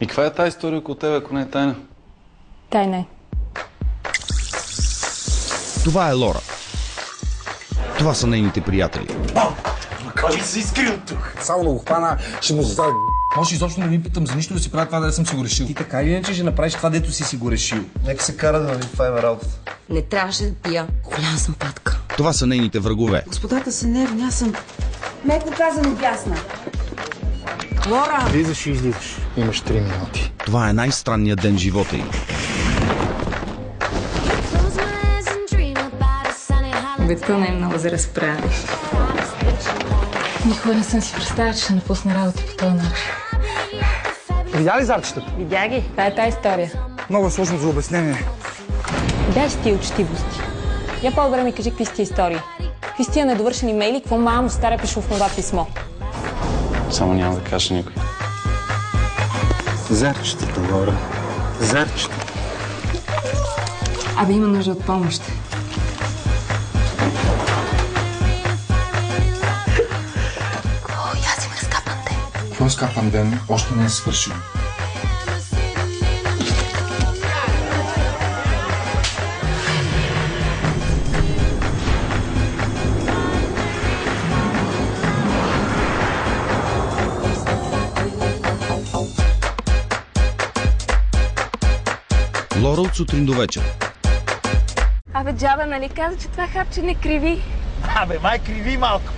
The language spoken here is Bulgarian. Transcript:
И каква е тази история около тебе, ако не е тайна? Тайна е. Това е Лора. Това са нейните приятели. Кой се изкри от тук? Само да го хвана, ще му зададе. Може изобщо не ви питам за нищо да си правя това, да съм си го решил. Ти така или иначе ще направиш това, дето си го решил. Нека се кара да нали това е работата. Не трябваше да пия. Голяма съм патка. Това са нейните врагове. Господата са нервни, аз съм... Меко казано бясна. Лора! Влизаш и излизаш. Имаш 3 минути. Това е най-странният ден в живота им. Бето не е много за разправяне. Никога не съм си представила, че ще напусна работа по този начин. Видя ли зарчетата? Видя ги. Това е тази история. Много е сложно за обяснение. Дай си тия учтивости. Я по-добре ми кажи какви са тия истории. Какви са тия недовършени мейли, какво мамо старя пише в това писмо. Само няма да кажа никой. Зарчетата, Лора. Зарчетата. Абе има нужда от помощ. Какво скапан ден? Още не е свършил. Лора от сутрин до вечер. Абе джаба, нали каза, че това хапче не криви? Абе, май криви малко.